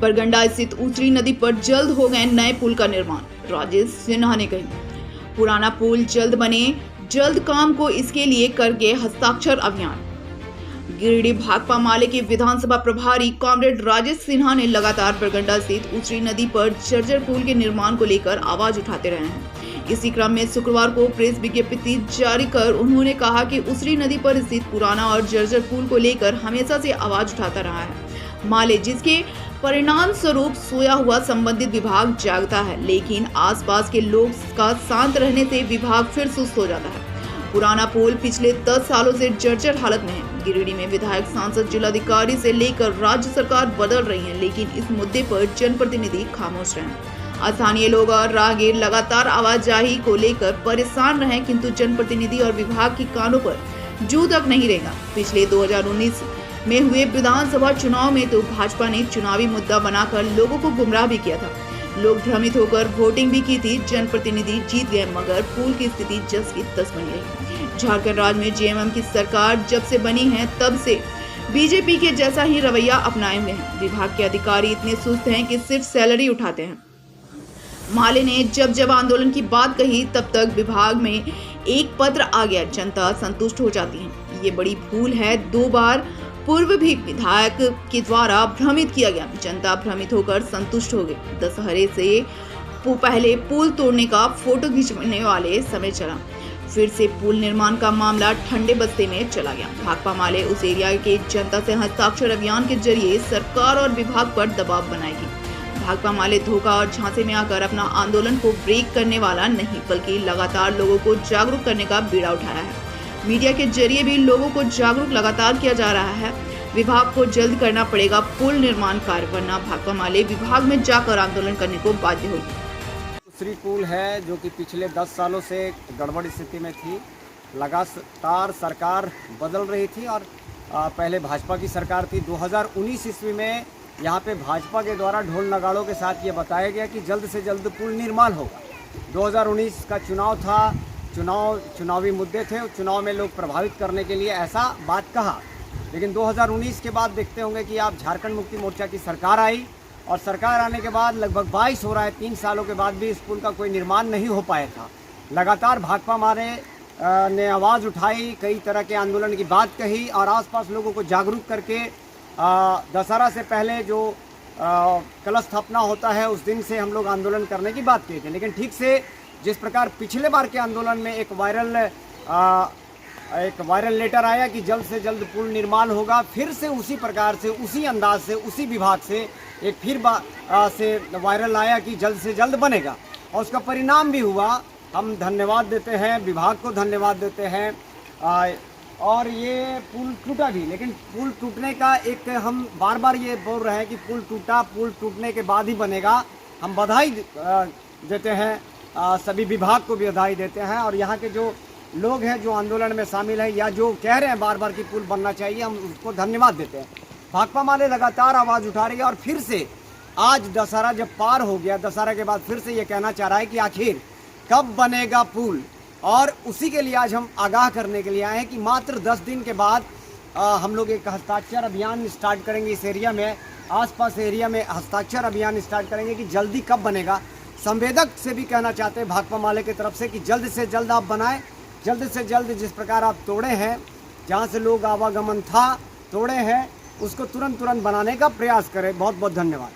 बरगंडा स्थित ऊसरी नदी पर जल्द हो गए नए पुल का निर्माण, राजेश सिन्हा ने कही। पुराना पुल जल्द बने, जल्द काम को इसके लिए करके हस्ताक्षर अभियान। गिरिडीह भाकपा माले के विधानसभा प्रभारी कॉमरेड राजेश सिन्हा ने लगातार बरगंडा स्थित ऊसरी नदी पर जर्जर पुल के निर्माण को लेकर आवाज उठाते रहे हैं। इसी क्रम में शुक्रवार को प्रेस विज्ञप्ति जारी कर उन्होंने कहा कि ऊसरी नदी पर स्थित पुराना और जर्जर पुल को लेकर हमेशा से आवाज उठाता रहा है माले, जिसके परिणाम स्वरूप सोया हुआ संबंधित विभाग जागता है, लेकिन आसपास के लोग का शांत रहने से विभाग फिर सुस्त हो जाता है। पुराना पुल पिछले 10 सालों से जर्जर हालत में है। गिरिडीह में विधायक, सांसद, जिलाधिकारी से लेकर राज्य सरकार बदल रही है, लेकिन इस मुद्दे पर जनप्रतिनिधि खामोश रहे। स्थानीय लोग और राहगीर लगातार आवाजाही को लेकर परेशान रहे, किंतु जनप्रतिनिधि और विभाग की कानों पर जू तक नहीं रहेगा। पिछले 2019 में हुए विधानसभा चुनाव में तो भाजपा ने चुनावी मुद्दा बनाकर लोगों को गुमराह भी किया था। लोग भ्रमित होकर वोटिंग भी की थी। जनप्रतिनिधि जीत गए, मगर पुल की स्थिति जस की तस बनी रही। झारखंड राज्य में जेएमएम की सरकार जब से बनी है तब से बीजेपी के जैसा ही रवैया अपनाए हुए हैं। विभाग के अधिकारी इतने सुस्त हैं कि सिर्फ सैलरी उठाते हैं। माले ने जब आंदोलन की बात कही तब तक विभाग में एक पत्र आ गया, जनता संतुष्ट हो जाती है। ये बड़ी भूल है। 2 बार पूर्व भी विधायक के द्वारा भ्रमित किया गया, जनता भ्रमित होकर संतुष्ट हो गई। दशहरे से पहले पुल तोड़ने का फोटो खींचने वाले समय चला, फिर से पुल निर्माण का मामला ठंडे बस्ते में चला गया। भाकपा माले उस एरिया के जनता से हस्ताक्षर अभियान के जरिए सरकार और विभाग पर दबाव बनाएगी। भाकपा माले धोखा और झांसे में आकर अपना आंदोलन को ब्रेक करने वाला नहीं, बल्कि लगातार लोगों को जागरूक करने का बीड़ा उठाया है। मीडिया के जरिए भी लोगों को जागरूक लगातार किया जा रहा है। विभाग को जल्द करना पड़ेगा पुल निर्माण कार्य, वरना भाकपा माले विभाग में जाकर आंदोलन करने को बाध्य होगी। दूसरी पुल है जो कि पिछले 10 सालों से गड़बड़ स्थिति में थी। लगातार सरकार बदल रही थी और पहले भाजपा की सरकार थी। 2019 ईस्वी में यहाँ पे भाजपा के द्वारा ढोल नगाड़ों के साथ ये बताया गया कि जल्द से जल्द पुल निर्माण होगा। 2019 का चुनाव था, चुनावी मुद्दे थे, चुनाव में लोग प्रभावित करने के लिए ऐसा बात कहा। लेकिन 2019 के बाद देखते होंगे कि आप झारखंड मुक्ति मोर्चा की सरकार आई और सरकार आने के बाद लगभग 22 हो रहा है, 3 सालों के बाद भी इस पुल का कोई निर्माण नहीं हो पाया था। लगातार भाकपा माले ने आवाज़ उठाई, कई तरह के आंदोलन की बात कही और आसपास लोगों को जागरूक करके दशहरा से पहले जो कलश स्थापना होता है उस दिन से हम लोग आंदोलन करने की बात किए थे। लेकिन ठीक से जिस प्रकार पिछले बार के आंदोलन में एक वायरल लेटर आया कि जल्द से जल्द पुल निर्माण होगा, फिर से उसी प्रकार से, उसी अंदाज से, उसी विभाग से एक फिर से वायरल आया कि जल्द से जल्द बनेगा और उसका परिणाम भी हुआ। हम धन्यवाद देते हैं, विभाग को धन्यवाद देते हैं। और ये पुल टूटा भी, लेकिन पुल टूटने का एक हम बार बार ये बोल रहे हैं कि पुल टूटा, पुल टूटने के बाद ही बनेगा। हम बधाई देते हैं, सभी विभाग को भी बधाई देते हैं और यहाँ के जो लोग हैं जो आंदोलन में शामिल हैं या जो कह रहे हैं बार बार कि पुल बनना चाहिए, हम उसको धन्यवाद देते हैं। भाकपा माले लगातार आवाज़ उठा रही है और फिर से आज दशहरा जब पार हो गया, दशहरा के बाद फिर से ये कहना चाह रहा है कि आखिर कब बनेगा पुल। और उसी के लिए आज हम आगाह करने के लिए आए हैं कि मात्र 10 दिन के बाद हम लोग एक हस्ताक्षर अभियान स्टार्ट करेंगे इस एरिया में, आसपास एरिया में हस्ताक्षर अभियान स्टार्ट करेंगे कि जल्दी कब बनेगा। संवेदक से भी कहना चाहते हैं भाकपा माले की तरफ से कि जल्द से जल्द आप बनाएं, जल्द से जल्द जिस प्रकार आप तोड़े हैं, जहां से लोग आवागमन था तोड़े हैं, उसको तुरंत बनाने का प्रयास करें। बहुत बहुत धन्यवाद।